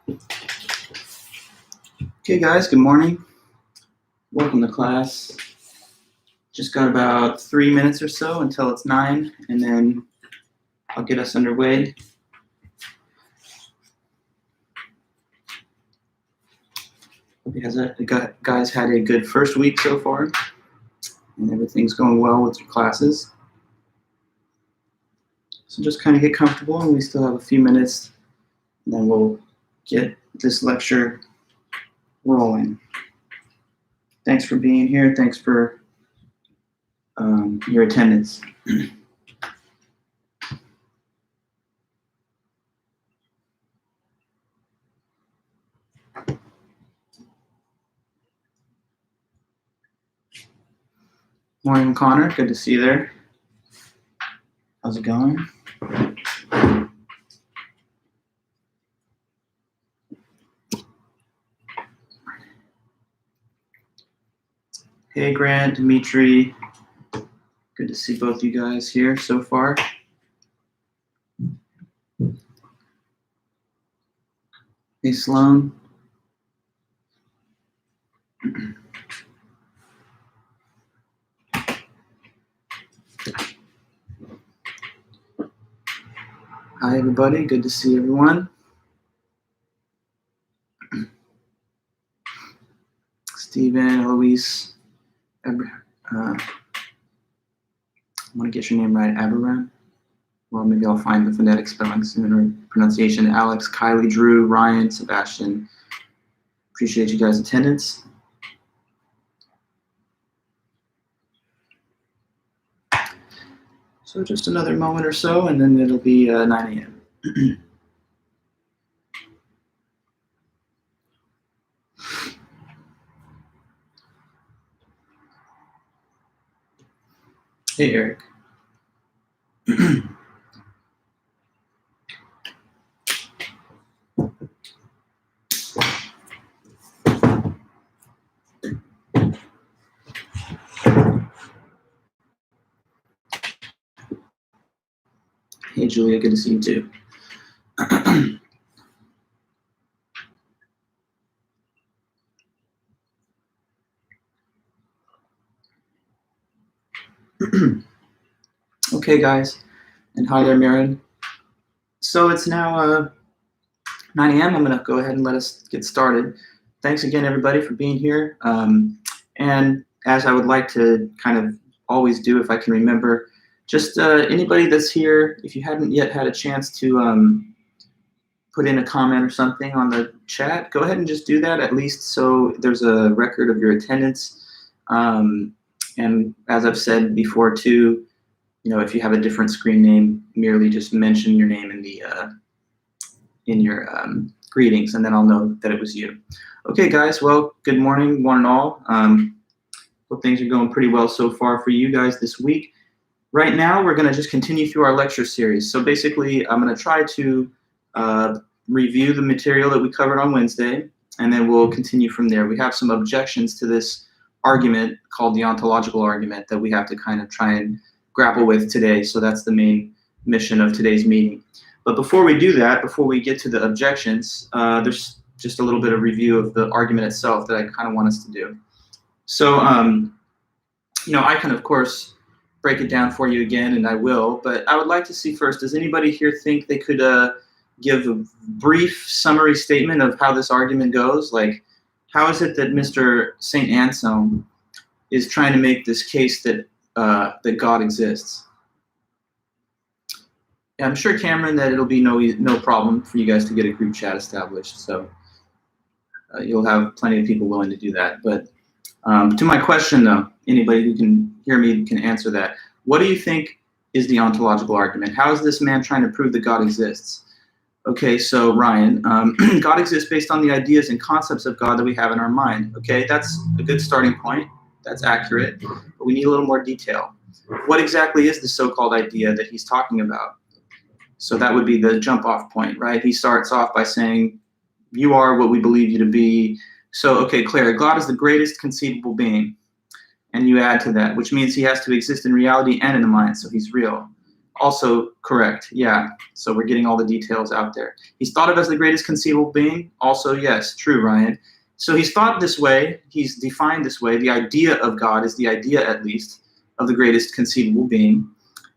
Okay, guys, good morning. Welcome to class. Just got about 3 minutes or so until it's 9, and then I'll get us underway. Hope you guys had a good first week so far, and everything's going well with your classes. So just kind of get comfortable, and we still have a few minutes, and then we'll get this lecture rolling. Thanks for being here. Thanks for your attendance. Morning, Connor. Good to see you there. How's it going? Hey, Grant, Dimitri. Good to see both you guys here so far. Hey, Sloan. Hi, everybody. Good to see everyone. Stephen, Eloise, I want to get your name right, Aberram. Well, maybe I'll find the phonetic spelling soon or pronunciation. Alex, Kylie, Drew, Ryan, Sebastian. Appreciate you guys' attendance. So just another moment or so, and then it'll be 9 a.m. Hey, Eric. Hey, Julia. Good to see you too. Okay, guys, and hi there, Maren. So it's now 9 a.m. I'm going to go ahead and let us get started. Thanks again, everybody, for being here. And as I would like to kind of always do, if I can remember, just anybody that's here, if you hadn't yet had a chance to put in a comment or something on the chat, go ahead and just do that, at least so there's a record of your attendance. And as I've said before too, if you have a different screen name, merely just mention your name in your greetings, and then I'll know that it was you. Okay, guys, well, good morning, one and all. Hope things are going pretty well so far for you guys this week. Right now, we're going to just continue through our lecture series. So basically, I'm going to try to review the material that we covered on Wednesday, and then we'll continue from there. We have some objections to this argument called the ontological argument that we have to kind of try and grapple with today. So that's the main mission of today's meeting. But before we do that, before we get to the objections, there's just a little bit of review of the argument itself that I kind of want us to do. So, I can, of course, break it down for you again, and I will, but I would like to see first, does anybody here think they could give a brief summary statement of how this argument goes? Like, how is it that Mr. St. Anselm is trying to make this case that that God exists? Yeah, I'm sure, Cameron, that it'll be no problem for you guys to get a group chat established, so you'll have plenty of people willing to do that. But to my question, though, anybody who can hear me can answer that. What do you think is the ontological argument? How is this man trying to prove that God exists? Okay, so Ryan, God exists based on the ideas and concepts of God that we have in our mind. Okay, that's a good starting point. That's accurate, but we need a little more detail. What exactly is the so-called idea that he's talking about? So that would be the jump-off point, right? He starts off by saying, you are what we believe you to be. So, okay, Claire, God is the greatest conceivable being. And you add to that, which means he has to exist in reality and in the mind, so he's real. Also correct, yeah. So we're getting all the details out there. He's thought of as the greatest conceivable being. Also, yes, true, Ryan. So he's thought this way, he's defined this way. The idea of God is the idea, at least, of the greatest conceivable being.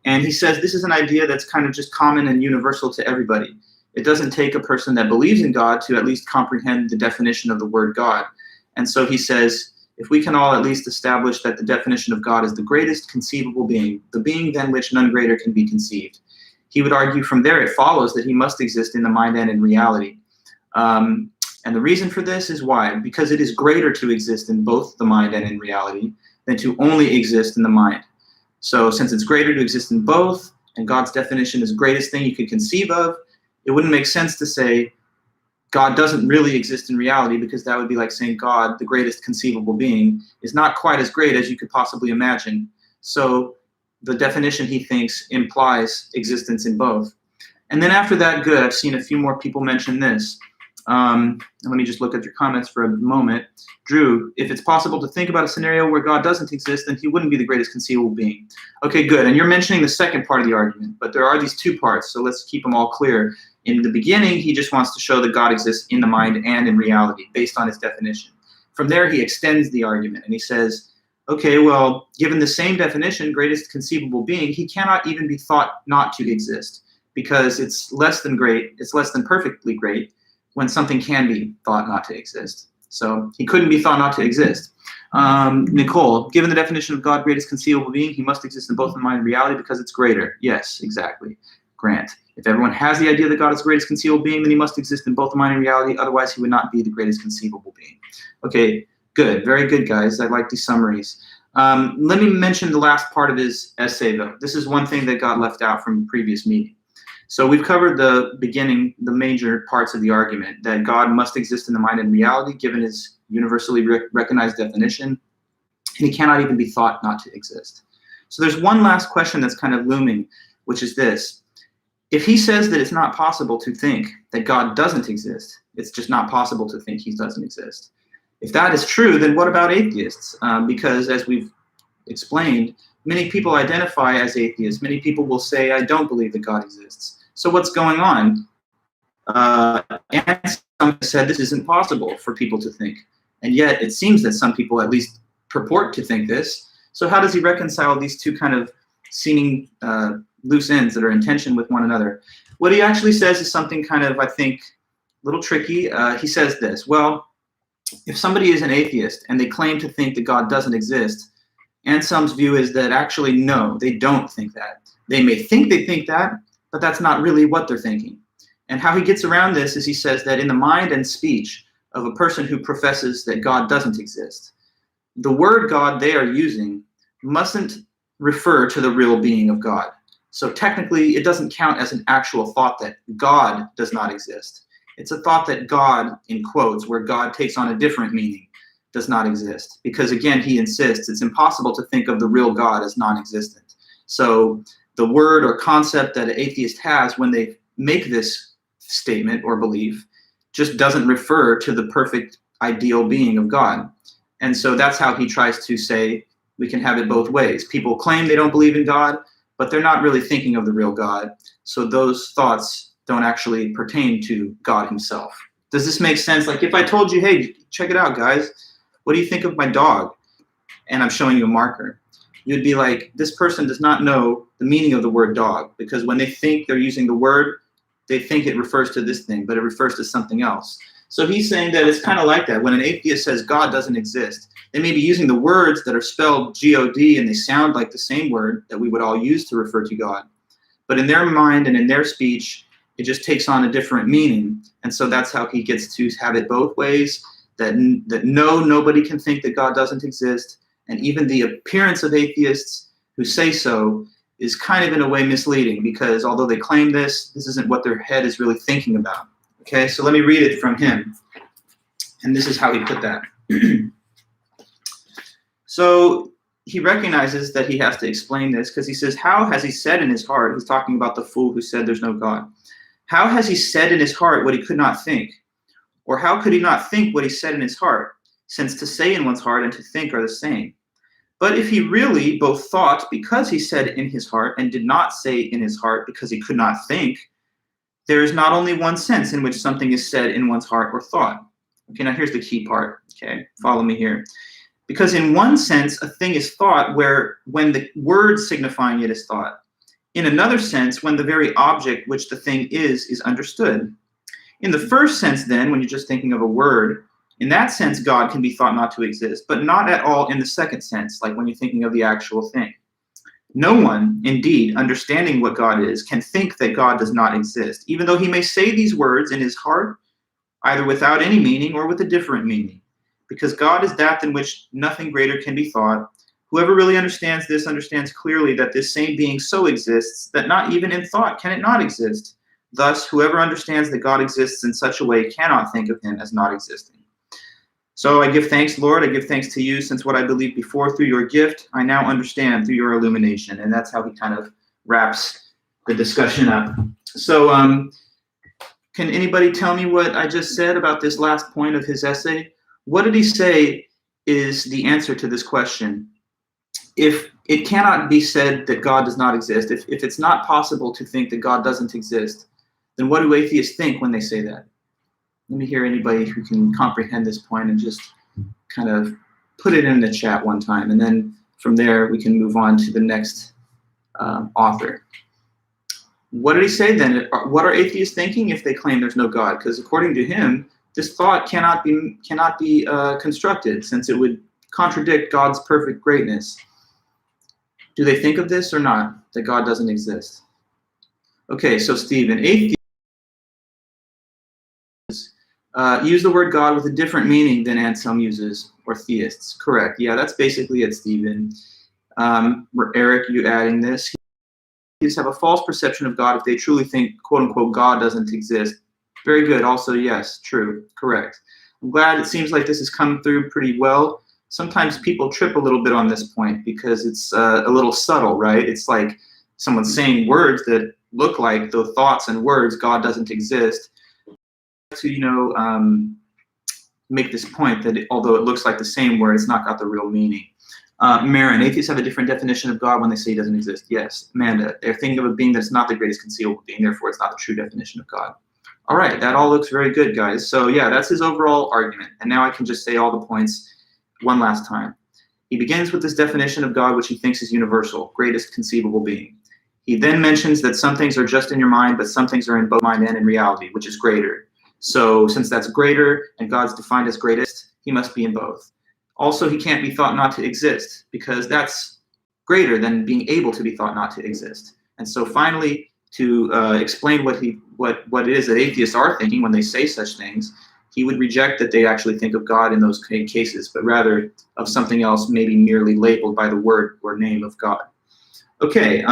And he says this is an idea that's kind of just common and universal to everybody. It doesn't take a person that believes in God to at least comprehend the definition of the word God. And so he says, if we can all at least establish that the definition of God is the greatest conceivable being, the being than which none greater can be conceived, he would argue from there it follows that he must exist in the mind and in reality. And the reason for this is why? Because it is greater to exist in both the mind and in reality than to only exist in the mind. So since it's greater to exist in both, and God's definition is greatest thing you could conceive of, it wouldn't make sense to say God doesn't really exist in reality, because that would be like saying God, the greatest conceivable being, is not quite as great as you could possibly imagine. So the definition, he thinks, implies existence in both. And then after that, good, I've seen a few more people mention this. Let me just look at your comments for a moment. Drew, if it's possible to think about a scenario where God doesn't exist, then he wouldn't be the greatest conceivable being. Okay, good. And you're mentioning the second part of the argument, but there are these two parts, so let's keep them all clear. In the beginning, he just wants to show that God exists in the mind and in reality, based on his definition. From there, he extends the argument, and he says, okay, well, given the same definition, greatest conceivable being, he cannot even be thought not to exist, because it's less than great, it's less than perfectly great, when something can be thought not to exist. So he couldn't be thought not to exist. Nicole, given the definition of God, greatest conceivable being, he must exist in both the mind and reality because it's greater. Yes, exactly. Grant, if everyone has the idea that God is the greatest conceivable being, then he must exist in both the mind and reality. Otherwise, he would not be the greatest conceivable being. Okay, good. Very good, guys. I like these summaries. Let me mention the last part of his essay, though. This is one thing that got left out from the previous meeting. So we've covered the beginning, the major parts of the argument, that God must exist in the mind and reality, given his universally recognized definition, and he cannot even be thought not to exist. So there's one last question that's kind of looming, which is this. If he says that it's not possible to think that God doesn't exist, it's just not possible to think he doesn't exist. If that is true, then what about atheists? Because as we've explained, many people identify as atheists. Many people will say, I don't believe that God exists. So what's going on? And some said this isn't possible for people to think. And yet it seems that some people at least purport to think this. So how does he reconcile these two kind of seeming loose ends that are in tension with one another? What he actually says is something kind of, I think, a little tricky. He says this, well, if somebody is an atheist and they claim to think that God doesn't exist, Anselm's view is that actually, no, they don't think that. They may think they think that, but that's not really what they're thinking. And how he gets around this is he says that in the mind and speech of a person who professes that God doesn't exist, the word God they are using mustn't refer to the real being of God. So technically, it doesn't count as an actual thought that God does not exist. It's a thought that God, in quotes, where God takes on a different meaning, does not exist. Because again, he insists it's impossible to think of the real God as non-existent. So the word or concept that an atheist has when they make this statement or belief just doesn't refer to the perfect ideal being of God. And so that's how he tries to say we can have it both ways. People claim they don't believe in God, but they're not really thinking of the real God. So those thoughts don't actually pertain to God himself. Does this make sense? Like if I told you, hey, check it out, guys. What do you think of my dog? And I'm showing you a marker. You'd be like, this person does not know the meaning of the word dog, because when they think they're using the word, they think it refers to this thing, but it refers to something else. So he's saying that it's kind of like that. When an atheist says God doesn't exist, they may be using the words that are spelled G-O-D and they sound like the same word that we would all use to refer to God. But in their mind and in their speech, it just takes on a different meaning. And so that's how he gets to have it both ways, that nobody can think that God doesn't exist. And even the appearance of atheists who say so is kind of in a way misleading, because although they claim this isn't what their head is really thinking about. Okay, so let me read it from him. And this is how he put that. So he recognizes that he has to explain this, because he says, how has he said in his heart, he's talking about the fool who said there's no God. How has he said in his heart what he could not think? Or how could he not think what he said in his heart, since to say in one's heart and to think are the same? But if he really both thought because he said in his heart and did not say in his heart because he could not think, there is not only one sense in which something is said in one's heart or thought. Okay, now here's the key part. Okay, follow me here. Because in one sense, a thing is thought when the word signifying it is thought. In another sense, when the very object which the thing is understood. In the first sense, then, when you're just thinking of a word, in that sense, God can be thought not to exist, but not at all in the second sense, like when you're thinking of the actual thing. No one, indeed, understanding what God is, can think that God does not exist, even though he may say these words in his heart, either without any meaning or with a different meaning. Because God is that than which nothing greater can be thought. Whoever really understands this understands clearly that this same being so exists that not even in thought can it not exist. Thus, whoever understands that God exists in such a way cannot think of him as not existing. So I give thanks, Lord. I give thanks to you, since what I believed before through your gift, I now understand through your illumination. And that's how he kind of wraps the discussion up. So can anybody tell me what I just said about this last point of his essay? What did he say is the answer to this question? If it cannot be said that God does not exist, if it's not possible to think that God doesn't exist, then what do atheists think when they say that? Let me hear anybody who can comprehend this point and just kind of put it in the chat one time. And then from there, we can move on to the next author. What did he say then? What are atheists thinking if they claim there's no God? Because according to him, this thought cannot be constructed, since it would contradict God's perfect greatness. Do they think of this or not, that God doesn't exist? Okay, so Stephen, atheists use the word God with a different meaning than Anselm uses, or theists. Correct. Yeah, that's basically it, Stephen. Eric, you adding this? Theists have a false perception of God if they truly think, quote unquote, God doesn't exist. Very good. Also, yes, true. Correct. I'm glad it seems like this has come through pretty well. Sometimes people trip a little bit on this point because it's a little subtle, right? It's like someone saying words that look like the thoughts and words, God doesn't exist. To make this point that although it looks like the same word, it's not got the real meaning. Marin, atheists have a different definition of God when they say he doesn't exist. Yes. Amanda, they're thinking of a being that's not the greatest conceivable being, therefore it's not the true definition of God. All right, that all looks very good, guys. So yeah, that's his overall argument. And now I can just say all the points one last time. He begins with this definition of God, which he thinks is universal, greatest conceivable being. He then mentions that some things are just in your mind, but some things are in both mind and in reality, which is greater. So since that's greater and God's defined as greatest, he must be in both. Also, he can't be thought not to exist because that's greater than being able to be thought not to exist. And so finally, to explain what it is that atheists are thinking when they say such things, he would reject that they actually think of God in those cases, but rather of something else, maybe merely labeled by the word or name of God. Okay,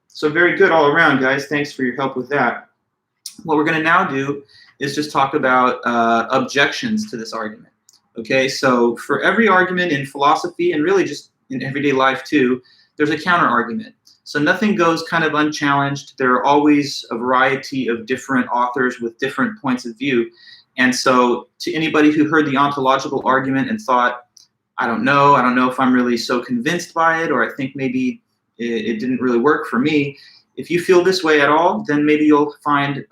so very good all around, guys. Thanks for your help with that. What we're going to now do is just talk about objections to this argument. Okay, so for every argument in philosophy and really just in everyday life too, there's a counter argument. So nothing goes kind of unchallenged. There are always a variety of different authors with different points of view. And so to anybody who heard the ontological argument and thought, I don't know if I'm really so convinced by it, or I think maybe it didn't really work for me. If you feel this way at all, then maybe you'll find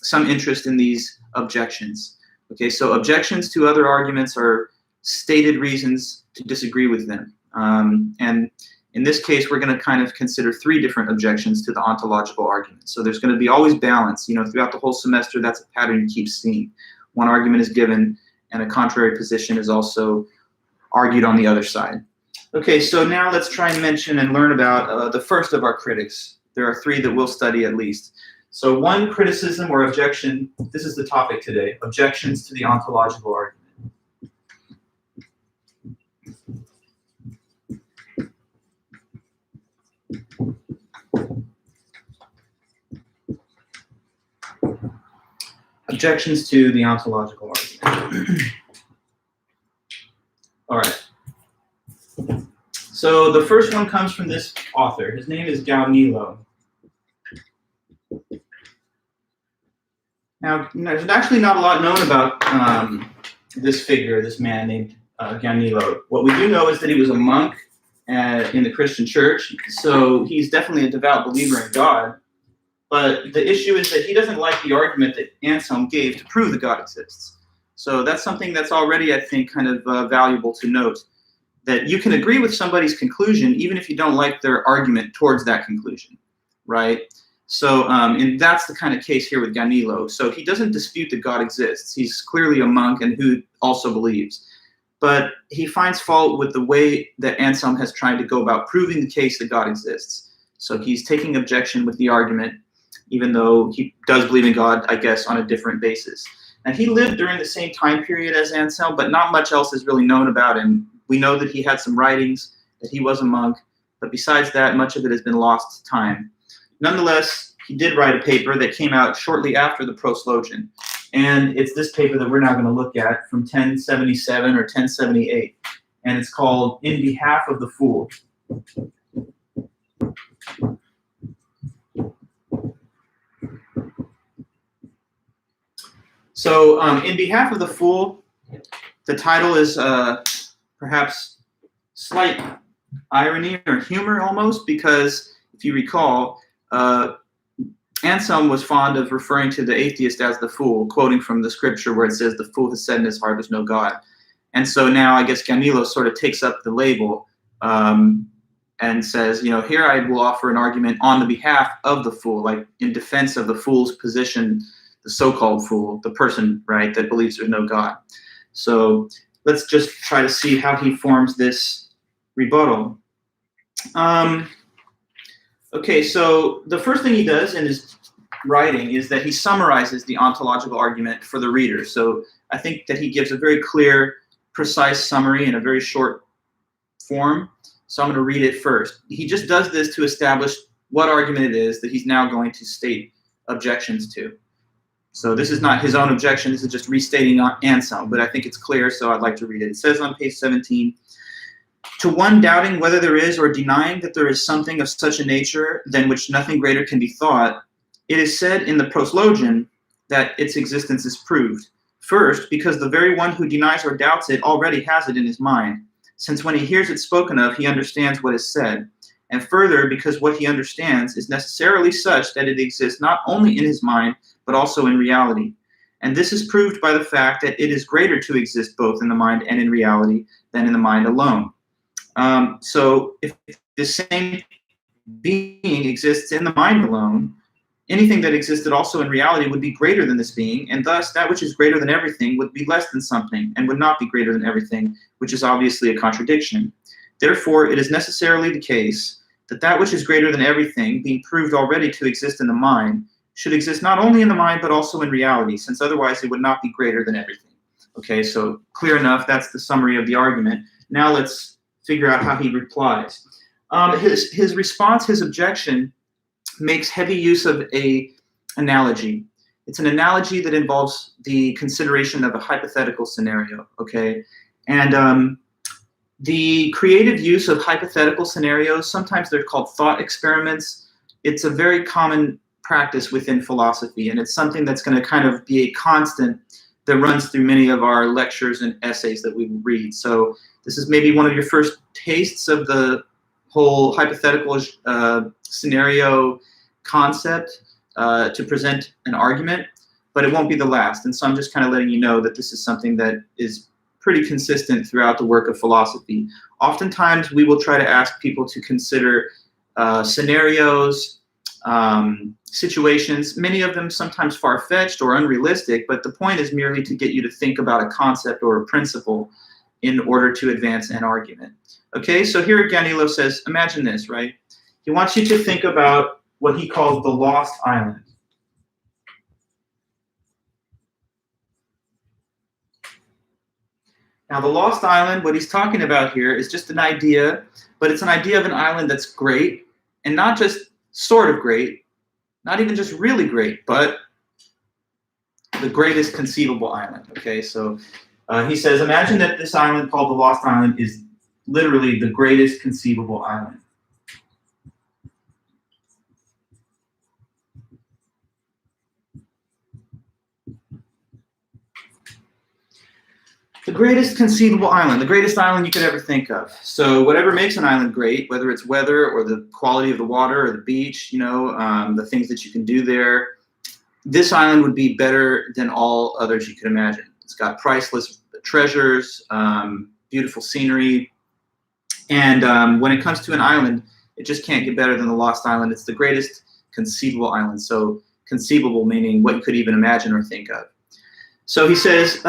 some interest in these objections. Okay, so objections to other arguments are stated reasons to disagree with them. And in this case, we're going to kind of consider three different objections to the ontological argument. So there's going to be always balance. Throughout the whole semester, that's a pattern you keep seeing. One argument is given, and a contrary position is also argued on the other side. Okay, so now let's try and mention and learn about the first of our critics. There are three that we'll study at least. So one criticism or objection, this is the topic today, objections to the ontological argument. Objections to the ontological argument. All right. So the first one comes from this author. His name is Gaunilo. Now, there's actually not a lot known about this figure, this man named Ganilo. What we do know is that he was a monk in the Christian church, so he's definitely a devout believer in God. But the issue is that he doesn't like the argument that Anselm gave to prove that God exists. So that's something that's already, I think, kind of valuable to note, that you can agree with somebody's conclusion even if you don't like their argument towards that conclusion, right? So, and that's the kind of case here with Ganilo. So he doesn't dispute that God exists. He's clearly a monk and who also believes. But he finds fault with the way that Anselm has tried to go about proving the case that God exists. So he's taking objection with the argument, even though he does believe in God, I guess, on a different basis. And he lived during the same time period as Anselm, but not much else is really known about him. We know that he had some writings, that he was a monk, but besides that, much of it has been lost to time. Nonetheless, he did write a paper that came out shortly after the Proslogion. And it's this paper that we're now going to look at from 1077 or 1078. And it's called In Behalf of the Fool. So, In Behalf of the Fool, the title is perhaps slight irony or humor almost, because if you recall, Anselm was fond of referring to the atheist as the fool, quoting from the scripture where it says, the fool has said in his heart there's no God. And so now I guess Ganilo sort of takes up the label and says, you know, here I will offer an argument on the behalf of the fool, like in defense of the fool's position, the so-called fool, the person, right, that believes there's no God. So let's just try to see how he forms this rebuttal. Okay, so the first thing he does in his writing is that he summarizes the ontological argument for the reader. So I think that he gives a very clear, precise summary in a very short form. So I'm going to read it first. He just does this to establish what argument it is that he's now going to state objections to. So this is not his own objection. This is just restating Anselm, but I think it's clear, so I'd like to read it. It says on page 17, to one doubting whether there is or denying that there is something of such a nature than which nothing greater can be thought, it is said in the Proslogion that its existence is proved. First, because the very one who denies or doubts it already has it in his mind, since when he hears it spoken of, he understands what is said. And further, because what he understands is necessarily such that it exists not only in his mind, but also in reality. And this is proved by the fact that it is greater to exist both in the mind and in reality than in the mind alone. So if the same being exists in the mind alone, anything that existed also in reality would be greater than this being, and thus that which is greater than everything would be less than something, and would not be greater than everything, which is obviously a contradiction. Therefore, it is necessarily the case that that which is greater than everything, being proved already to exist in the mind, should exist not only in the mind, but also in reality, since otherwise it would not be greater than everything. Okay, so clear enough, that's the summary of the argument. Now let's figure out how he replies. His response, his objection, makes heavy use of an analogy. It's an analogy that involves the consideration of a hypothetical scenario, okay? And the creative use of hypothetical scenarios, sometimes they're called thought experiments. It's a very common practice within philosophy, and it's something that's going to kind of be a constant that runs through many of our lectures and essays that we read. So this is maybe one of your first tastes of the whole hypothetical scenario concept to present an argument, but it won't be the last. And so I'm just kind of letting you know that this is something that is pretty consistent throughout the work of philosophy. Oftentimes we will try to ask people to consider scenarios, situations, many of them sometimes far-fetched or unrealistic, but the point is merely to get you to think about a concept or a principle in order to advance an argument. Okay, so here Ganilo says, imagine this, right? He wants you to think about what he calls the lost island. Now, the lost island, what he's talking about here is just an idea, but it's an idea of an island that's great, and not just sort of great, not even just really great, but the greatest conceivable island. Okay, so he says, imagine that this island called the Lost Island is literally the greatest conceivable island. The greatest conceivable island, the greatest island you could ever think of. So whatever makes an island great, whether it's weather or the quality of the water or the beach, the things that you can do there, this island would be better than all others you could imagine. It's got priceless treasures, beautiful scenery, and when it comes to an island, it just can't get better than the Lost Island. It's the greatest conceivable island. So conceivable meaning what you could even imagine or think of. So he says,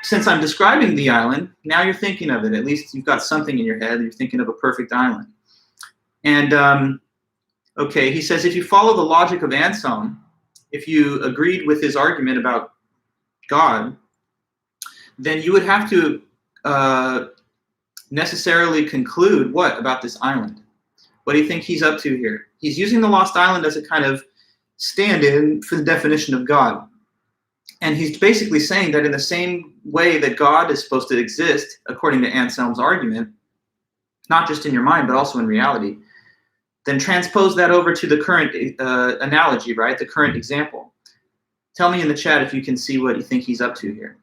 since I'm describing the island, now you're thinking of it. At least you've got something in your head. You're thinking of a perfect island. And okay, he says, if you follow the logic of Anselm, if you agreed with his argument about God, then you would have to necessarily conclude what about this island? What do you think he's up to here? He's using the Lost Island as a kind of stand-in for the definition of God. And he's basically saying that in the same way that God is supposed to exist, according to Anselm's argument, not just in your mind, but also in reality, then transpose that over to the current analogy, right? The current example. Tell me in the chat if you can see what you think he's up to here.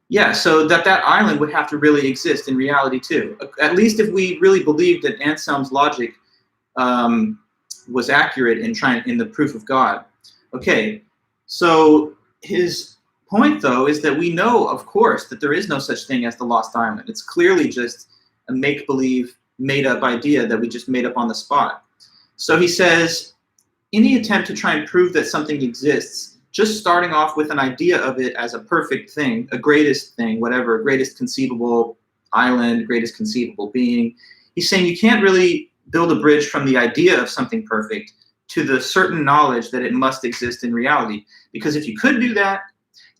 Yeah, so that island would have to really exist in reality too. At least if we really believed that Anselm's logic was accurate in the proof of God. Okay, so his point, though, is that we know, of course, that there is no such thing as the Lost Island. It's clearly just a make-believe, made-up idea that we just made up on the spot. So he says, any attempt to try and prove that something exists, just starting off with an idea of it as a perfect thing, a greatest thing, whatever, greatest conceivable island, greatest conceivable being, he's saying you can't really build a bridge from the idea of something perfect to the certain knowledge that it must exist in reality. Because if you could do that,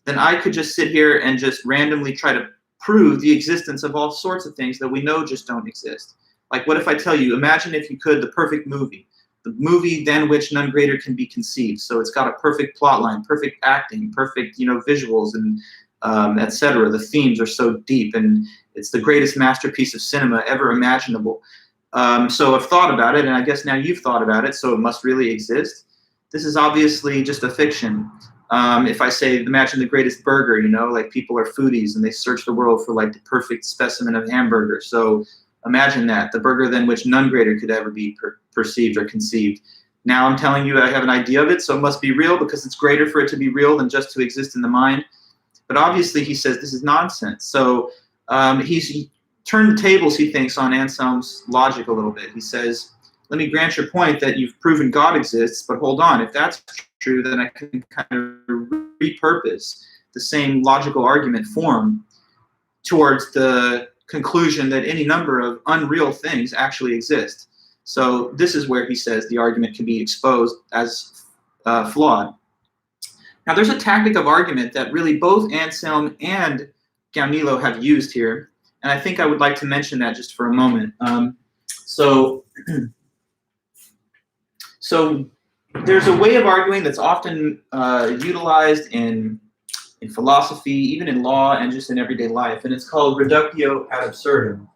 then I could just sit here and just randomly try to prove the existence of all sorts of things that we know just don't exist. Like, what if I tell you, imagine if you could, the perfect movie, the movie than which none greater can be conceived. So it's got a perfect plot line, perfect acting, perfect, visuals, and etc. The themes are so deep, and it's the greatest masterpiece of cinema ever imaginable. So I've thought about it, and I guess now you've thought about it, so it must really exist. This is obviously just a fiction. If I say, imagine the greatest burger, like people are foodies and they search the world for like the perfect specimen of hamburger. So imagine that, the burger than which none greater could ever be perceived or conceived. Now I'm telling you I have an idea of it, so it must be real because it's greater for it to be real than just to exist in the mind. But obviously he says this is nonsense. So he's turned the tables, he thinks, on Anselm's logic a little bit. He says, let me grant your point that you've proven God exists, but hold on, if that's true, then I can kind of repurpose the same logical argument form towards the conclusion that any number of unreal things actually exist. So this is where he says the argument can be exposed as flawed. Now there's a tactic of argument that really both Anselm and Gaunilo have used here, and I think I would like to mention that just for a moment. So there's a way of arguing that's often utilized in philosophy, even in law, and just in everyday life, and it's called reductio ad absurdum.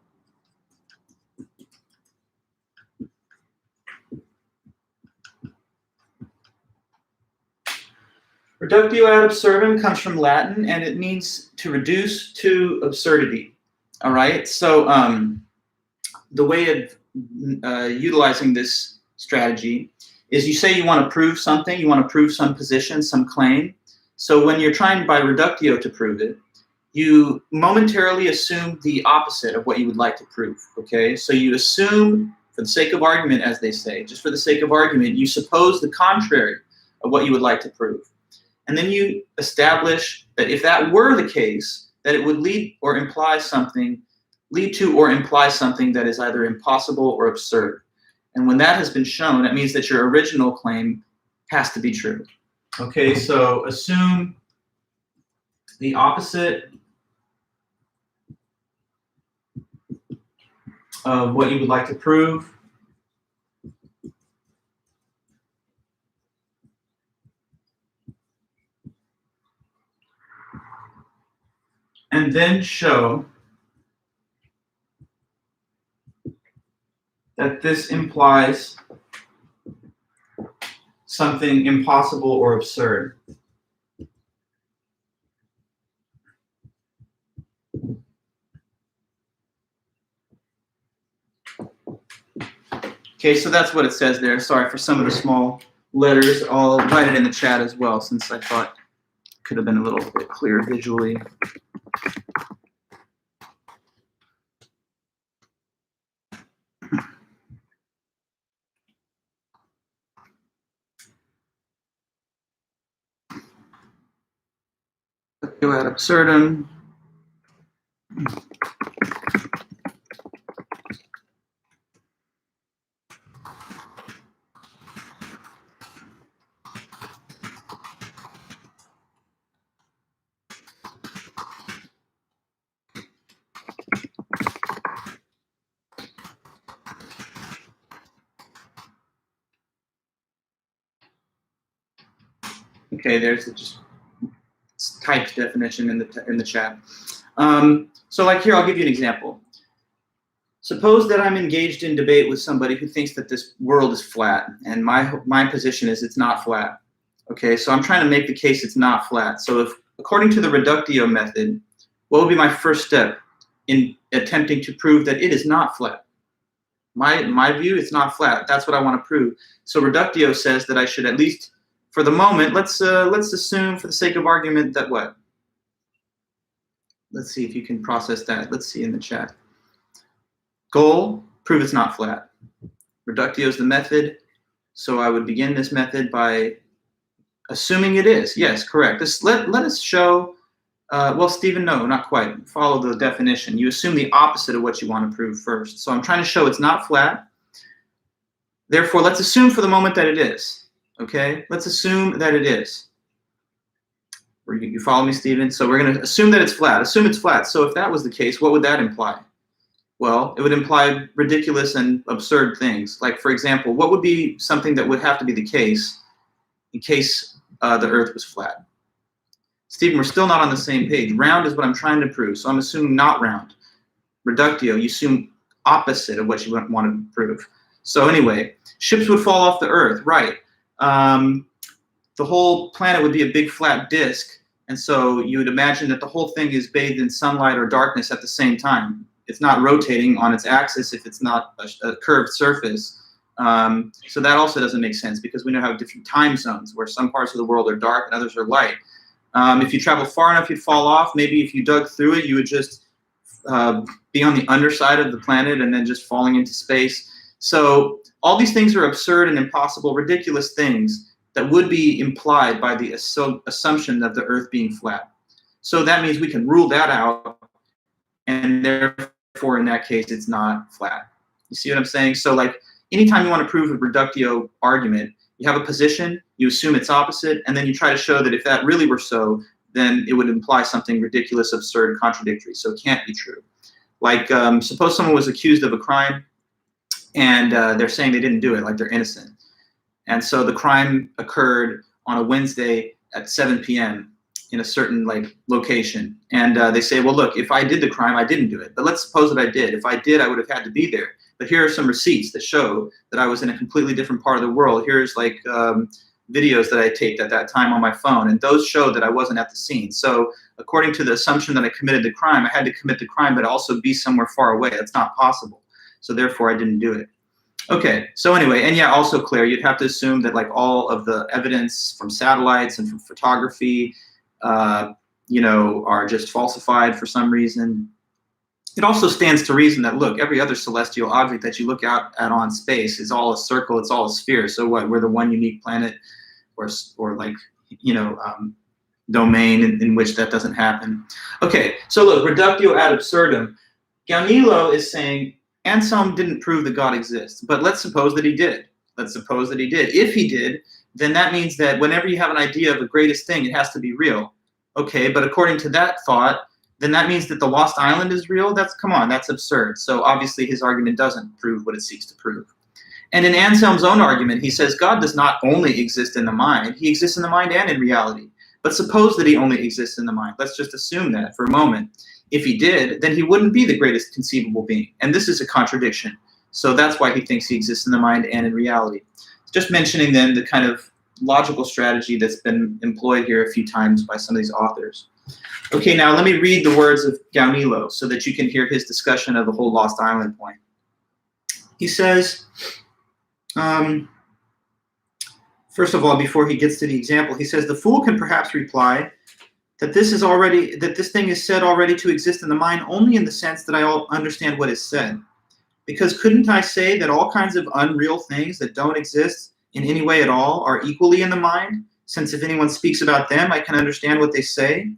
Reductio ad absurdum comes from Latin, and it means to reduce to absurdity. All right, so the way of utilizing this strategy is you say you want to prove something, you want to prove some position, some claim. So when you're trying by reductio to prove it, you momentarily assume the opposite of what you would like to prove, okay? So you assume, for the sake of argument, as they say, just for the sake of argument, you suppose the contrary of what you would like to prove. And then you establish that if that were the case, that it would lead to or imply something that is either impossible or absurd. And when that has been shown, it means that your original claim has to be true. Okay, so assume the opposite of what you would like to prove. And then show that this implies something impossible or absurd. Okay, so that's what it says there. Sorry for some of the small letters. I'll write it in the chat as well, since I thought it could have been a little bit clearer visually. Go ad absurdum. Okay, there's the just typed definition in the chat. So like here, I'll give you an example. Suppose that I'm engaged in debate with somebody who thinks that this world is flat, and my position is it's not flat. Okay, so I'm trying to make the case it's not flat. So if, according to the reductio method, what would be my first step in attempting to prove that it is not flat? My view, it's not flat. That's what I want to prove. So reductio says that I should at least, for the moment, let's assume for the sake of argument that what? Let's see if you can process that. Let's see in the chat. Goal, prove it's not flat. Reductio is the method. So I would begin this method by assuming it is. Yes, correct. Let us show, well, Stephen, no, not quite. Follow the definition. You assume the opposite of what you want to prove first. So I'm trying to show it's not flat. Therefore, let's assume for the moment that it is. Okay, let's assume that it is. You follow me, Stephen? So we're going to assume that it's flat. Assume it's flat. So if that was the case, what would that imply? Well, it would imply ridiculous and absurd things. Like, for example, what would be something that would have to be the case in case the Earth was flat? Stephen, we're still not on the same page. Round is what I'm trying to prove, so I'm assuming not round. Reductio, you assume opposite of what you want to prove. So anyway, ships would fall off the Earth, right. The whole planet would be a big flat disk, and so you would imagine that the whole thing is bathed in sunlight or darkness at the same time. It's not rotating on its axis if it's not a curved surface. So that also doesn't make sense because we know how different time zones, where some parts of the world are dark and others are light. If you travel far enough, you'd fall off. Maybe if you dug through it, you would just be on the underside of the planet and then just falling into space. So all these things are absurd and impossible, ridiculous things that would be implied by the assumption of the Earth being flat. So that means we can rule that out, and therefore, in that case, it's not flat. You see what I'm saying? So like, anytime you want to prove a reductio argument, you have a position, you assume it's opposite, and then you try to show that if that really were so, then it would imply something ridiculous, absurd, contradictory. So it can't be true. Like, suppose someone was accused of a crime, and they're saying they didn't do it, like they're innocent. And so the crime occurred on a Wednesday at 7 p.m. in a certain location. And they say, well, look, if I did the crime, I didn't do it. But let's suppose that I did. If I did, I would have had to be there. But here are some receipts that show that I was in a completely different part of the world. Here's videos that I taped at that time on my phone, and those show that I wasn't at the scene. So according to the assumption that I committed the crime, I had to commit the crime, but also be somewhere far away. That's not possible. So therefore, I didn't do it. Okay, so anyway, and yeah, also Claire, you'd have to assume that all of the evidence from satellites and from photography, are just falsified for some reason. It also stands to reason that, look, every other celestial object that you look out at on space is all a circle, it's all a sphere. So what, we're the one unique planet or domain in which that doesn't happen. Okay, so look, reductio ad absurdum. Gaunilo is saying, Anselm didn't prove that God exists, but let's suppose that he did. Let's suppose that he did. If he did, then that means that whenever you have an idea of the greatest thing, it has to be real. Okay, but according to that thought, then that means that the lost island is real? Come on, that's absurd. So obviously his argument doesn't prove what it seeks to prove. And in Anselm's own argument, he says God does not only exist in the mind, he exists in the mind and in reality. But suppose that he only exists in the mind. Let's just assume that for a moment. If he did, then he wouldn't be the greatest conceivable being. And this is a contradiction. So that's why he thinks he exists in the mind and in reality. Just mentioning then the kind of logical strategy that's been employed here a few times by some of these authors. Okay, now let me read the words of Gaunilo so that you can hear his discussion of the whole lost island point. He says, First of all, before he gets to the example, he says, the fool can perhaps reply that this thing is said already to exist in the mind only in the sense that I understand what is said. Because couldn't I say that all kinds of unreal things that don't exist in any way at all are equally in the mind, since if anyone speaks about them, I can understand what they say?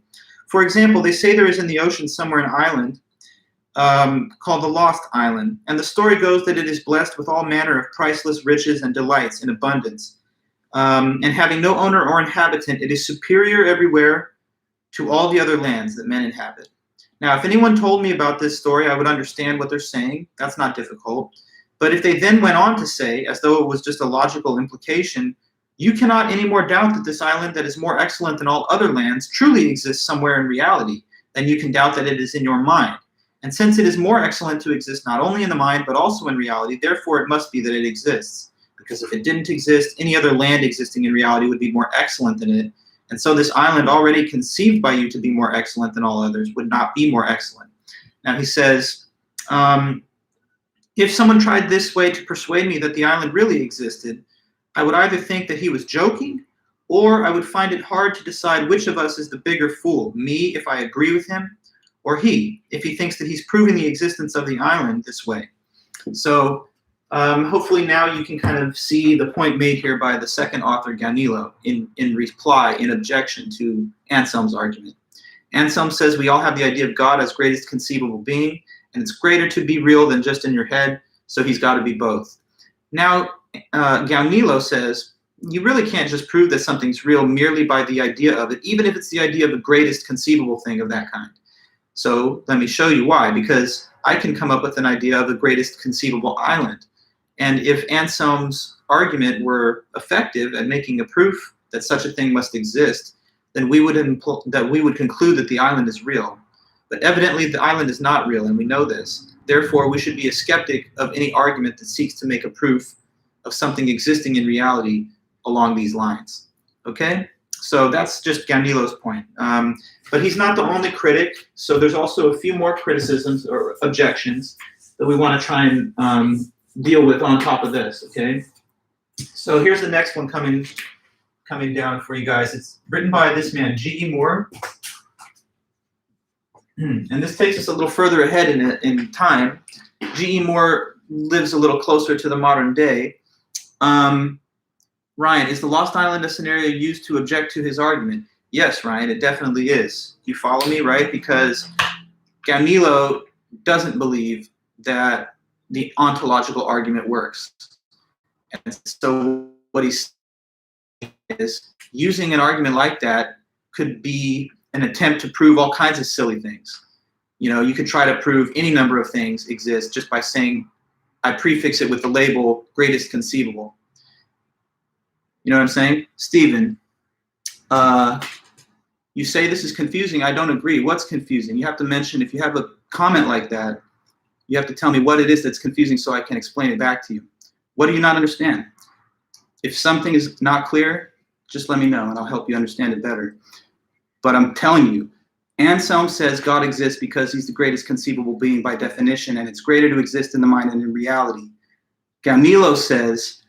For example, they say there is in the ocean somewhere an island called the Lost Island, and the story goes that it is blessed with all manner of priceless riches and delights in abundance. And having no owner or inhabitant, it is superior everywhere to all the other lands that men inhabit. Now, if anyone told me about this story, I would understand what they're saying. That's not difficult. But if they then went on to say, as though it was just a logical implication, you cannot any more doubt that this island that is more excellent than all other lands truly exists somewhere in reality than you can doubt that it is in your mind. And since it is more excellent to exist not only in the mind, but also in reality, therefore it must be that it exists. Because if it didn't exist, any other land existing in reality would be more excellent than it. And so this island, already conceived by you to be more excellent than all others, would not be more excellent. Now he says, if someone tried this way to persuade me that the island really existed, I would either think that he was joking, or I would find it hard to decide which of us is the bigger fool, me if I agree with him, or he if he thinks that he's proving the existence of the island this way. So hopefully now you can kind of see the point made here by the second author, Gaunilo, in reply, in objection to Anselm's argument. Anselm says we all have the idea of God as greatest conceivable being, and it's greater to be real than just in your head, so he's got to be both. Now, Gaunilo says you really can't just prove that something's real merely by the idea of it, even if it's the idea of the greatest conceivable thing of that kind. So let me show you why, because I can come up with an idea of the greatest conceivable island. And if Anselm's argument were effective at making a proof that such a thing must exist, then we would conclude that the island is real. But evidently the island is not real, and we know this. Therefore, we should be a skeptic of any argument that seeks to make a proof of something existing in reality along these lines. Okay? So that's just Gaunilo's point. But he's not the only critic, so there's also a few more criticisms or objections that we want to try and deal with on top of this, okay? So here's the next one coming down for you guys. It's written by this man, G.E. Moore. And this takes us a little further ahead in time. G.E. Moore lives a little closer to the modern day. Ryan, is the Lost Island a scenario used to object to his argument? Yes, Ryan, it definitely is. You follow me, right? Because Gaunilo doesn't believe that the ontological argument works. And so what he's saying is using an argument like that could be an attempt to prove all kinds of silly things. You know, you could try to prove any number of things exist just by saying, I prefix it with the label greatest conceivable. You know what I'm saying? Stephen, you say this is confusing. I don't agree. What's confusing? You have to mention, if you have a comment like that, you have to tell me what it is that's confusing so I can explain it back to you. What do you not understand? If something is not clear, just let me know and I'll help you understand it better. But I'm telling you, Anselm says God exists because he's the greatest conceivable being by definition, and it's greater to exist in the mind and in reality. Gaunilo says,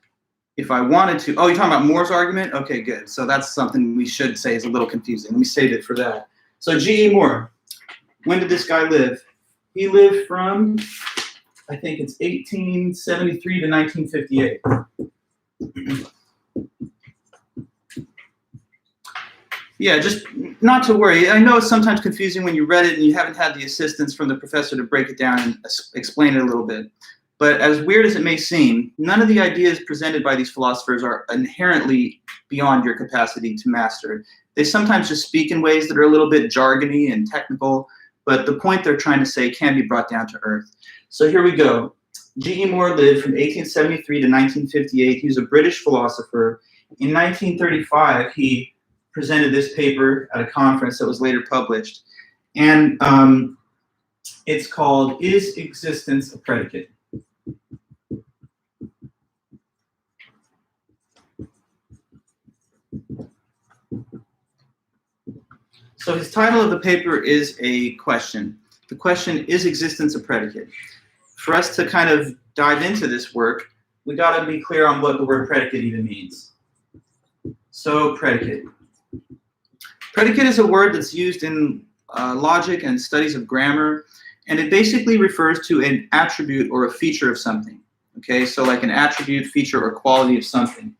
if I wanted to, oh, you're talking about Moore's argument? Okay, good. So that's something we should say is a little confusing. Let me save it for that. So G.E. Moore, when did this guy live? He lived from, I think it's 1873 to 1958. Yeah, just not to worry. I know it's sometimes confusing when you read it and you haven't had the assistance from the professor to break it down and explain it a little bit. But as weird as it may seem, none of the ideas presented by these philosophers are inherently beyond your capacity to master. They sometimes just speak in ways that are a little bit jargony and technical, but the point they're trying to say can be brought down to earth. So here we go. G.E. Moore lived from 1873 to 1958. He was a British philosopher. In 1935, he presented this paper at a conference that was later published. And it's called, Is Existence a Predicate? So his title of the paper is a question. The question, is existence a predicate? For us to kind of dive into this work, we got to be clear on what the word predicate even means. So predicate. Predicate is a word that's used in logic and studies of grammar, and it basically refers to an attribute or a feature of something. Okay, so like an attribute, feature, or quality of something.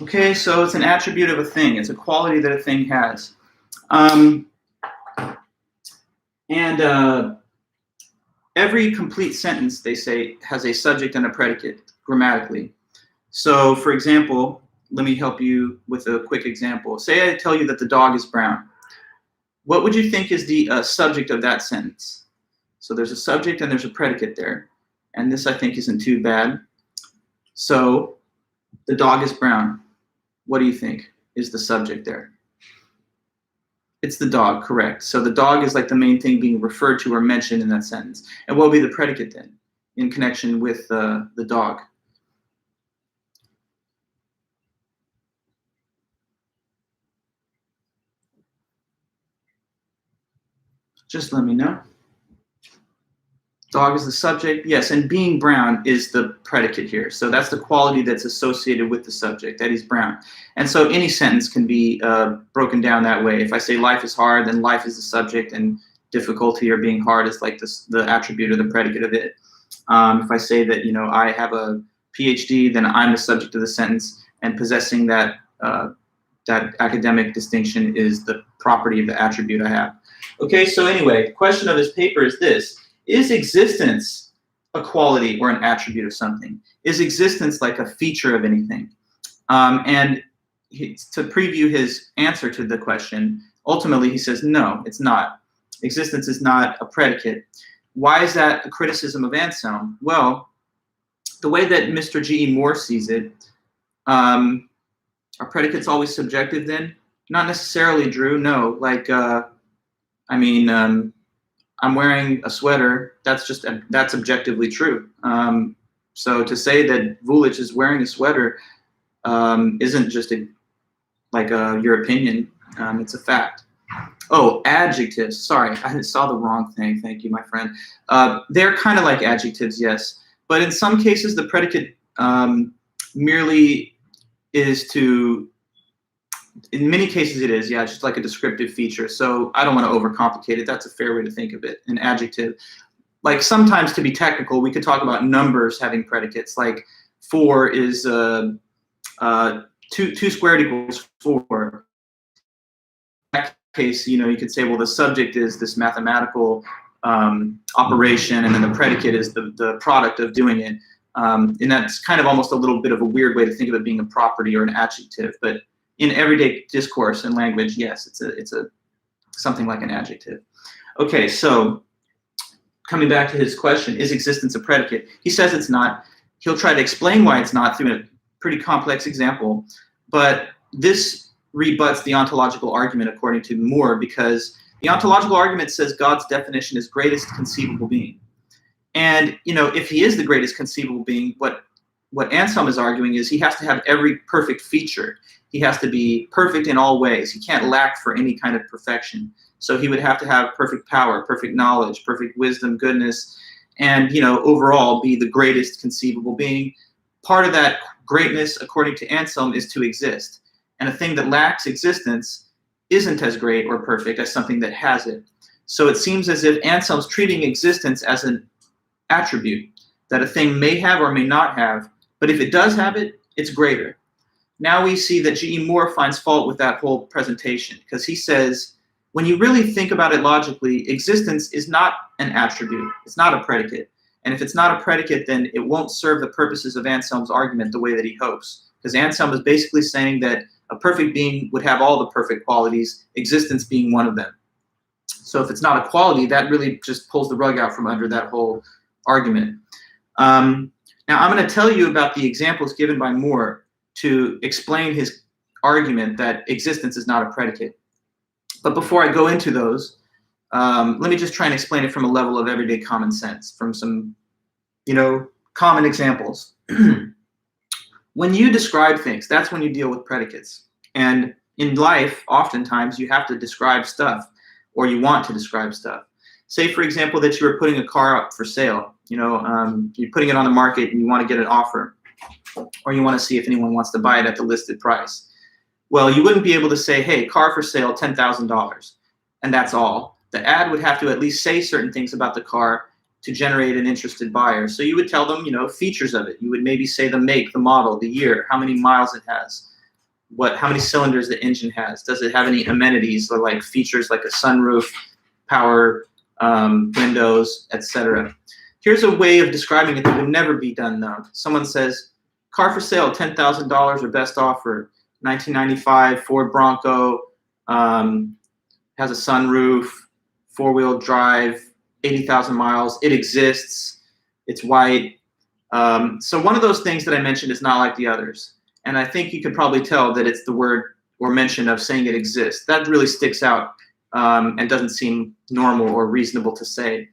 Okay, so it's an attribute of a thing. It's a quality that a thing has. Every complete sentence, they say, has a subject and a predicate grammatically. So, for example, let me help you with a quick example. Say I tell you that the dog is brown. What would you think is the subject of that sentence? So there's a subject and there's a predicate there. And this, I think, isn't too bad. So the dog is brown. What do you think is the subject there? It's the dog, correct. So the dog is like the main thing being referred to or mentioned in that sentence. And what will be the predicate then in connection with the dog? Just let me know. Dog is the subject, yes, and being brown is the predicate here. So that's the quality that's associated with the subject, that he's brown. And so any sentence can be broken down that way. If I say life is hard, then life is the subject, and difficulty or being hard is like the attribute or the predicate of it. If I say that, you know, I have a PhD, then I'm the subject of the sentence, and possessing that that academic distinction is the property of the attribute I have. Okay, so anyway, the question of his paper is this. Is existence a quality or an attribute of something? Is existence like a feature of anything? To preview his answer to the question, ultimately he says, no, it's not. Existence is not a predicate. Why is that a criticism of Anselm? Well, the way that Mr. G.E. Moore sees it, are predicates always subjective then? Not necessarily, Drew, no. Like, I'm wearing a sweater, that's objectively true. So to say that Vulich is wearing a sweater isn't just your opinion, it's a fact. Oh, adjectives, sorry, I saw the wrong thing, thank you, my friend. They're kind of like adjectives, yes, but in some cases the predicate merely is to, in many cases it is, yeah, it's just like a descriptive feature. So I don't want to overcomplicate it. That's a fair way to think of it, an adjective. Like sometimes to be technical, we could talk about numbers having predicates. Like 4 is 2 squared equals 4. In that case, you know, you could say, well, the subject is this mathematical operation, and then the predicate is the product of doing it. And that's kind of almost a little bit of a weird way to think of it being a property or an adjective, but in everyday discourse and language, yes, it's a something like an adjective. Okay, so coming back to his question, is existence a predicate? He says it's not. He'll try to explain why it's not through a pretty complex example, but this rebuts the ontological argument according to Moore, because the ontological argument says God's definition is greatest conceivable being. And, you know, if he is the greatest conceivable being, what Anselm is arguing is he has to have every perfect feature. He has to be perfect in all ways. He can't lack for any kind of perfection. So he would have to have perfect power, perfect knowledge, perfect wisdom, goodness, and, you know, overall be the greatest conceivable being. Part of that greatness, according to Anselm, is to exist. And a thing that lacks existence isn't as great or perfect as something that has it. So it seems as if Anselm's treating existence as an attribute that a thing may have or may not have, but if it does have it, it's greater. Now we see that G.E. Moore finds fault with that whole presentation, because he says, when you really think about it logically, existence is not an attribute. It's not a predicate. And if it's not a predicate, then it won't serve the purposes of Anselm's argument the way that he hopes. Because Anselm is basically saying that a perfect being would have all the perfect qualities, existence being one of them. So if it's not a quality, that really just pulls the rug out from under that whole argument. Now I'm going to tell you about the examples given by Moore to explain his argument that existence is not a predicate. But before I go into those, let me just try and explain it from a level of everyday common sense, from some, you know, common examples. When you describe things, that's when you deal with predicates. And in life, oftentimes you have to describe stuff, or you want to describe stuff. Say, for example, that you were putting a car up for sale. You're putting it on the market and you want to get an offer, or you want to see if anyone wants to buy it at the listed price. Well, you wouldn't be able to say, hey, car for sale, $10,000, and that's all. The ad would have to at least say certain things about the car to generate an interested buyer. So you would tell them, features of it. You would maybe say the make, the model, the year, how many miles it has, how many cylinders the engine has. Does it have any amenities or like features like a sunroof, power windows, etc. Here's a way of describing it that would never be done though. Someone says, car for sale, $10,000 or best offer, 1995 Ford Bronco, has a sunroof, four-wheel drive, 80,000 miles. It exists. It's white. So one of those things that I mentioned is not like the others. And I think you could probably tell that it's the word or mention of saying it exists. That really sticks out and doesn't seem normal or reasonable to say.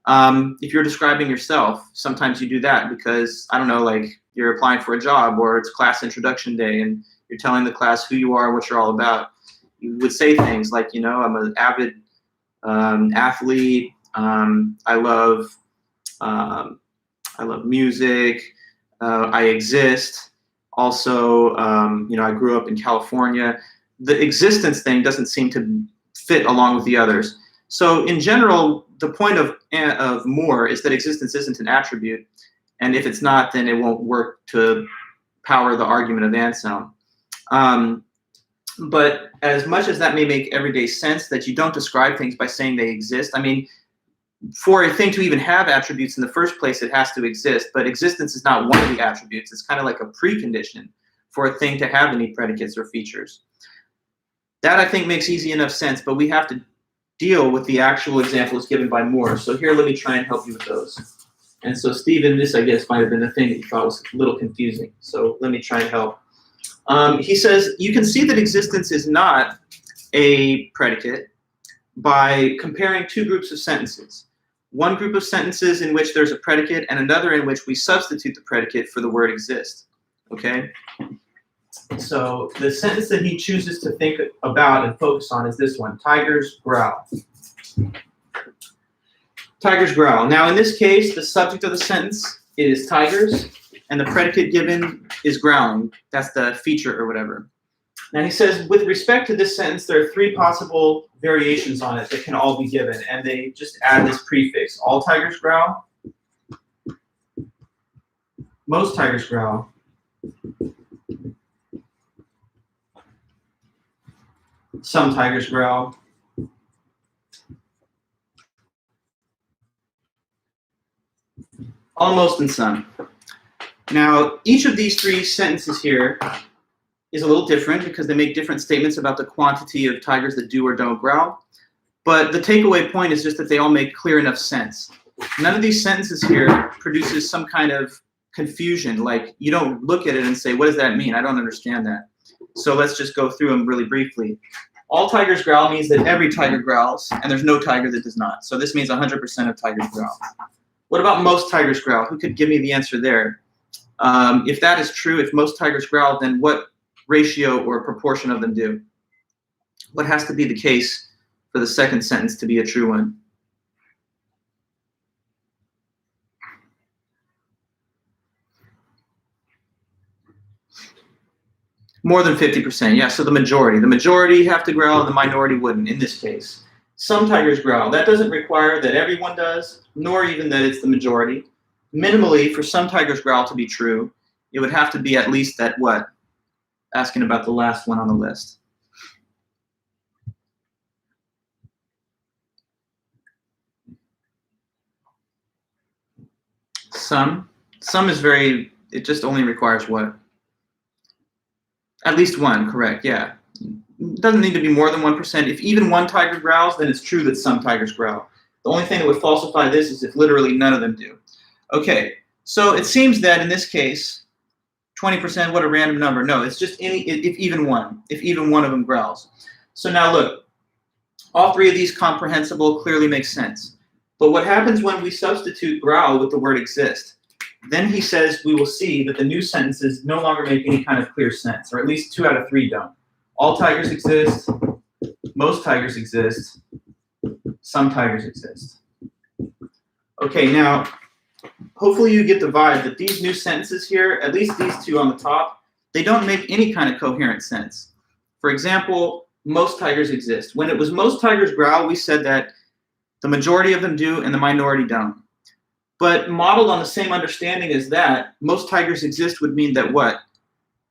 If you're describing yourself, sometimes you do that because, I don't know, like you're applying for a job or it's class introduction day and you're telling the class who you are, what you're all about. You would say things like, I'm an avid athlete. I love music. I exist. Also, I grew up in California. The existence thing doesn't seem to fit along with the others. So in general, the point of more is that existence isn't an attribute. And if it's not, then it won't work to power the argument of Anselm. But as much as that may make everyday sense that you don't describe things by saying they exist, I mean, for a thing to even have attributes in the first place, it has to exist. But existence is not one of the attributes. It's kind of like a precondition for a thing to have any predicates or features. That, I think, makes easy enough sense, but we have to deal with the actual examples given by Moore. So here, let me try and help you with those. And so, Stephen, this, I guess, might have been the thing that you thought was a little confusing. So let me try and help. He says, you can see that existence is not a predicate by comparing two groups of sentences. One group of sentences in which there's a predicate and another in which we substitute the predicate for the word exist. Okay? So the sentence that he chooses to think about and focus on is this one, tigers growl. Tigers growl. Now in this case, the subject of the sentence is tigers, and the predicate given is growling. That's the feature or whatever. Now he says, with respect to this sentence, there are three possible variations on it that can all be given, and they just add this prefix. All tigers growl. Most tigers growl. Some tigers growl. Almost and some. Now, each of these three sentences here is a little different because they make different statements about the quantity of tigers that do or don't growl. But the takeaway point is just that they all make clear enough sense. None of these sentences here produces some kind of confusion. Like, you don't look at it and say, what does that mean? I don't understand that. So let's just go through them really briefly. All tigers growl means that every tiger growls, and there's no tiger that does not. So this means 100% of tigers growl. What about most tigers growl? Who could give me the answer there? If that is true, if most tigers growl, then what ratio or proportion of them do? What has to be the case for the second sentence to be a true one? More than 50%, yeah, so the majority. The majority have to growl and the minority wouldn't in this case. Some tigers growl. That doesn't require that everyone does, nor even that it's the majority. Minimally, for some tigers growl to be true, it would have to be at least that what? Asking about the last one on the list. Some is very, it just only requires what? At least one, correct, yeah. It doesn't need to be more than 1%. If even one tiger growls, then it's true that some tigers growl. The only thing that would falsify this is if literally none of them do. Okay, so it seems that in this case, 20%, what a random number. No, it's just if even one of them growls. So now look, all three of these comprehensible clearly make sense. But what happens when we substitute growl with the word exist? then he says we will see that the new sentences no longer make any kind of clear sense, or at least 2 out of 3 don't. All tigers exist, most tigers exist, some tigers exist. Okay, now, hopefully you get the vibe that these new sentences here, at least these 2 on the top, they don't make any kind of coherent sense. For example, most tigers exist. When it was most tigers growl, we said that the majority of them do and the minority don't. But modeled on the same understanding as that, most tigers exist would mean that what?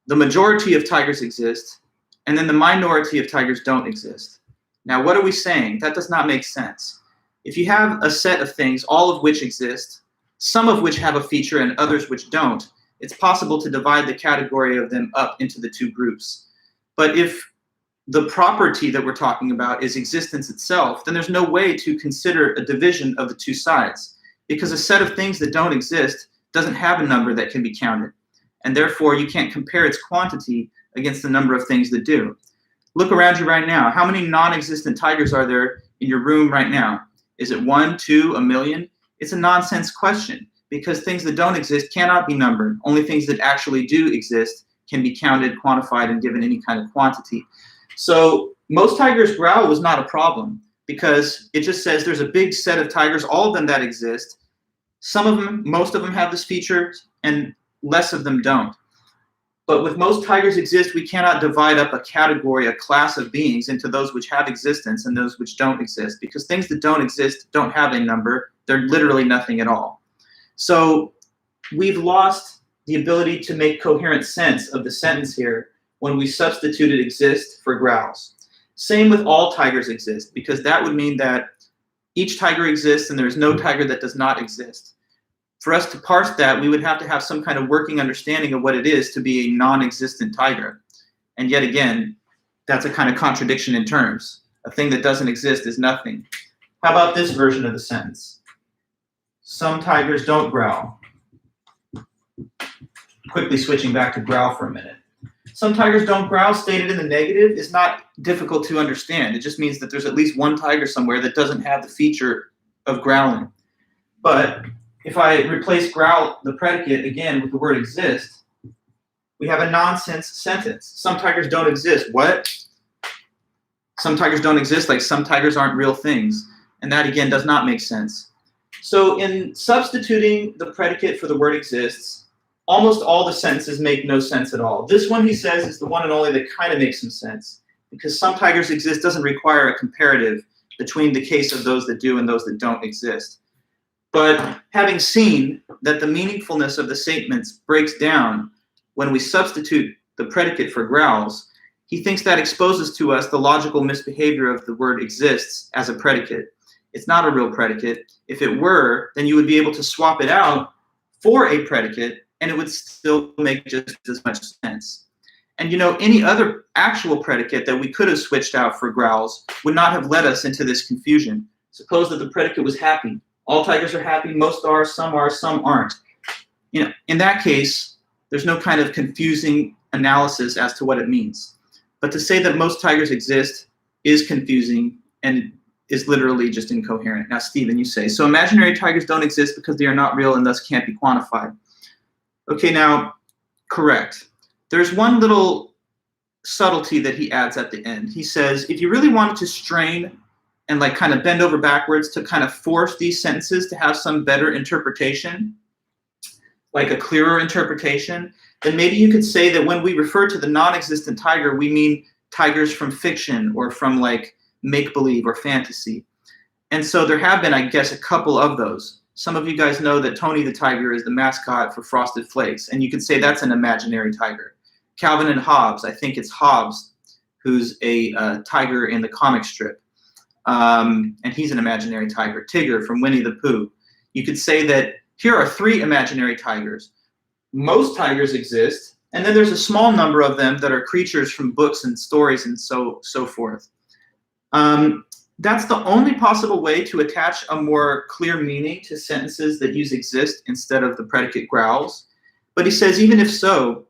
The majority of tigers exist, and then the minority of tigers don't exist. Now, what are we saying? That does not make sense. If you have a set of things, all of which exist, some of which have a feature and others which don't, it's possible to divide the category of them up into the 2 groups. But if the property that we're talking about is existence itself, then there's no way to consider a division of the 2 sides, because a set of things that don't exist doesn't have a number that can be counted, and therefore you can't compare its quantity against the number of things that do. Look around you right now. How many non-existent tigers are there in your room right now? Is it 1, 2, a million? It's a nonsense question, because things that don't exist cannot be numbered. Only things that actually do exist can be counted, quantified, and given any kind of quantity. So most tigers growl was not a problem, because it just says there's a big set of tigers, all of them that exist. Some of them, most of them have this feature, and less of them don't. But with most tigers exist, we cannot divide up a category, a class of beings into those which have existence and those which don't exist, because things that don't exist don't have a number. They're literally nothing at all. So we've lost the ability to make coherent sense of the sentence here when we substituted exist for growls. Same with all tigers exist, because that would mean that each tiger exists and there's no tiger that does not exist. For us to parse that, we would have to have some kind of working understanding of what it is to be a non-existent tiger. And yet again, that's a kind of contradiction in terms. A thing that doesn't exist is nothing. How about this version of the sentence? Some tigers don't growl. Quickly switching back to growl for a minute. Some tigers don't growl, stated in the negative, is not difficult to understand. It just means that there's at least one tiger somewhere that doesn't have the feature of growling. But if I replace growl, the predicate, again with the word exist, we have a nonsense sentence. Some tigers don't exist. What? Some tigers don't exist, like some tigers aren't real things. And that, again, does not make sense. So in substituting the predicate for the word exists, almost all the sentences make no sense at all. This one, he says, is the one and only that kind of makes some sense, because some tigers exist doesn't require a comparative between the case of those that do and those that don't exist. But having seen that the meaningfulness of the statements breaks down when we substitute the predicate for growls, he thinks that exposes to us the logical misbehavior of the word exists as a predicate. It's not a real predicate. If it were, then you would be able to swap it out for a predicate, and it would still make just as much sense. And you know, any other actual predicate that we could have switched out for growls would not have led us into this confusion. Suppose that the predicate was happy. All tigers are happy, most are, some aren't. You know, in that case, there's no kind of confusing analysis as to what it means. But to say that most tigers exist is confusing and is literally just incoherent. Now, Stephen, you say, so imaginary tigers don't exist because they are not real and thus can't be quantified. Okay, now, correct. There's one little subtlety that he adds at the end. He says, if you really wanted to strain and like kind of bend over backwards to kind of force these sentences to have some better interpretation, like a clearer interpretation, then maybe you could say that when we refer to the non-existent tiger, we mean tigers from fiction or from like make-believe or fantasy. And so there have been, I guess, a couple of those. Some of you guys know that Tony the Tiger is the mascot for Frosted Flakes, and you could say that's an imaginary tiger. Calvin and Hobbes, I think it's Hobbes who's a tiger in the comic strip. And he's an imaginary tiger. Tigger from Winnie the Pooh. You could say that here are 3 imaginary tigers. Most tigers exist, and then there's a small number of them that are creatures from books and stories and so forth. That's the only possible way to attach a more clear meaning to sentences that use exist instead of the predicate growls. But he says even if so,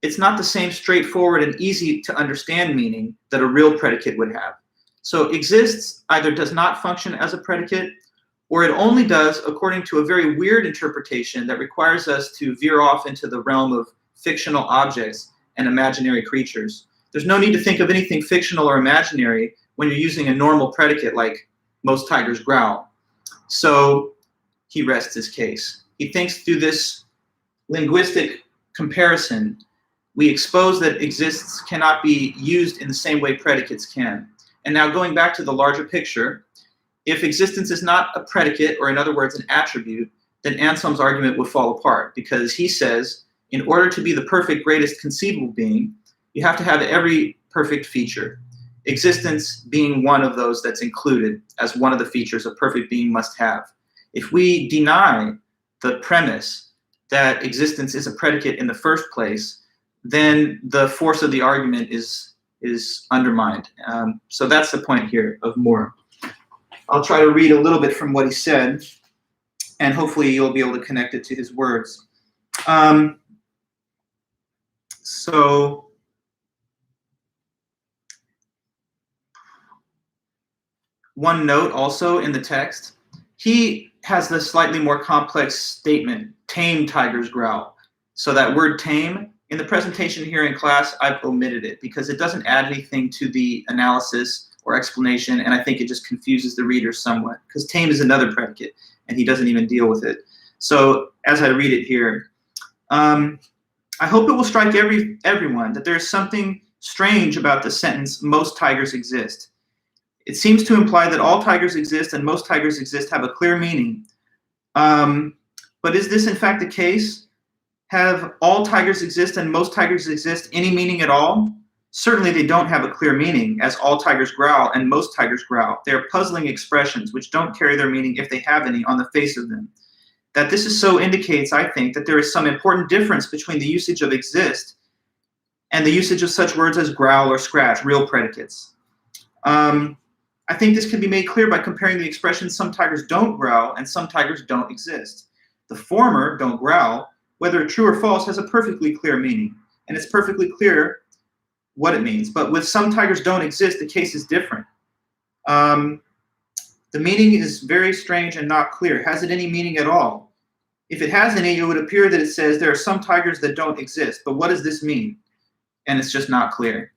it's not the same straightforward and easy to understand meaning that a real predicate would have. So exists either does not function as a predicate or it only does according to a very weird interpretation that requires us to veer off into the realm of fictional objects and imaginary creatures. There's no need to think of anything fictional or imaginary when you're using a normal predicate like most tigers growl. So he rests his case. He thinks through this linguistic comparison, we expose that exists cannot be used in the same way predicates can. And now going back to the larger picture, if existence is not a predicate, or in other words, an attribute, then Anselm's argument would fall apart, because he says, in order to be the perfect, greatest conceivable being, you have to have every perfect feature, existence being one of those that's included as one of the features a perfect being must have. If we deny the premise that existence is a predicate in the first place, then the force of the argument is undermined. So that's the point here of Moore. I'll try to read a little bit from what he said, and hopefully you'll be able to connect it to his words. So one note also in the text, he has this slightly more complex statement, tame tigers growl. So that word tame, in the presentation here in class, I've omitted it because it doesn't add anything to the analysis or explanation, and I think it just confuses the reader somewhat, because tame is another predicate, and he doesn't even deal with it. So as I read it here, I hope it will strike everyone that there is something strange about the sentence, most tigers exist. It seems to imply that all tigers exist and most tigers exist have a clear meaning. But is this in fact the case? Have all tigers exist and most tigers exist any meaning at all? Certainly they don't have a clear meaning, as all tigers growl and most tigers growl. They are puzzling expressions which don't carry their meaning, if they have any, on the face of them. That this is so indicates, I think, that there is some important difference between the usage of exist and the usage of such words as growl or scratch, real predicates. I think this can be made clear by comparing the expressions some tigers don't growl and some tigers don't exist. The former, don't growl, whether true or false, has a perfectly clear meaning, and it's perfectly clear what it means. But with some tigers don't exist, the case is different. The meaning is very strange and not clear. Has it any meaning at all? If it has any, it would appear that it says there are some tigers that don't exist. But what does this mean? And it's just not clear.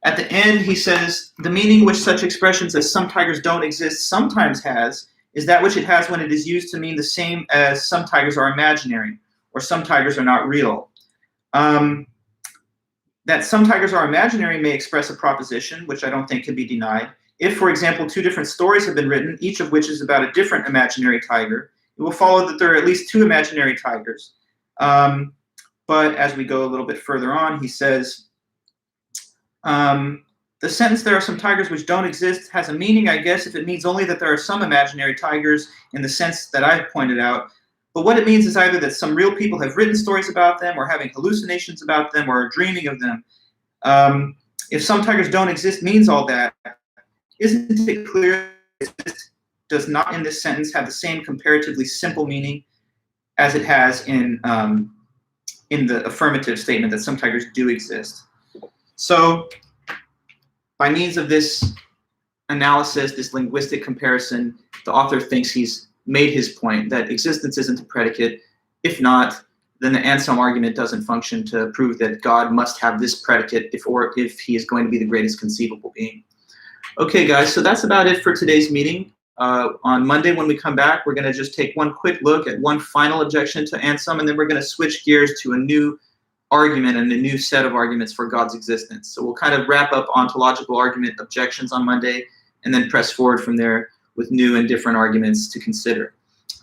At the end, he says, the meaning which such expressions as some tigers don't exist sometimes has is that which it has when it is used to mean the same as some tigers are imaginary, or some tigers are not real. That some tigers are imaginary may express a proposition, which I don't think can be denied. If, for example, two different stories have been written, each of which is about a different imaginary tiger, it will follow that there are at least two imaginary tigers. But as we go a little bit further on, he says, the sentence, there are some tigers which don't exist, has a meaning, I guess, if it means only that there are some imaginary tigers in the sense that I've pointed out. But what it means is either that some real people have written stories about them, or having hallucinations about them, or are dreaming of them. If some tigers don't exist means all that, isn't it clear that it does not in this sentence have the same comparatively simple meaning as it has in the affirmative statement that some tigers do exist? So by means of this analysis, this linguistic comparison, the author thinks he's made his point that existence isn't a predicate. If not, then the Anselm argument doesn't function to prove that God must have this predicate if he is going to be the greatest conceivable being. Okay, guys, so that's about it for today's meeting. On Monday, when we come back, we're going to just take one quick look at one final objection to Anselm, and then we're going to switch gears to a new argument and a new set of arguments for God's existence. So we'll kind of wrap up ontological argument objections on Monday, and then press forward from there with new and different arguments to consider.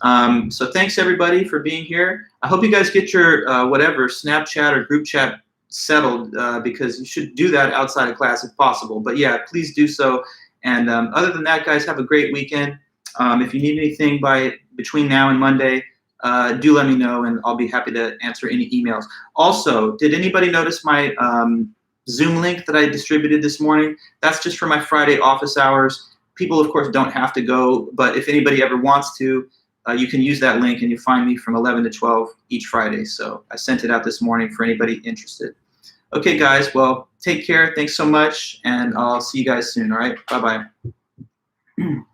So thanks, everybody, for being here. I hope you guys get your whatever Snapchat or group chat settled, because you should do that outside of class if possible. But yeah, please do so. And other than that, guys, have a great weekend. If you need anything between now and Monday, do let me know, and I'll be happy to answer any emails. Also, did anybody notice my Zoom link that I distributed this morning? That's just for my Friday office hours. People, of course, don't have to go, but if anybody ever wants to, you can use that link, and you find me from 11 to 12 each Friday. So I sent it out this morning for anybody interested. Okay, guys, well, take care. Thanks so much, and I'll see you guys soon, all right? Bye-bye.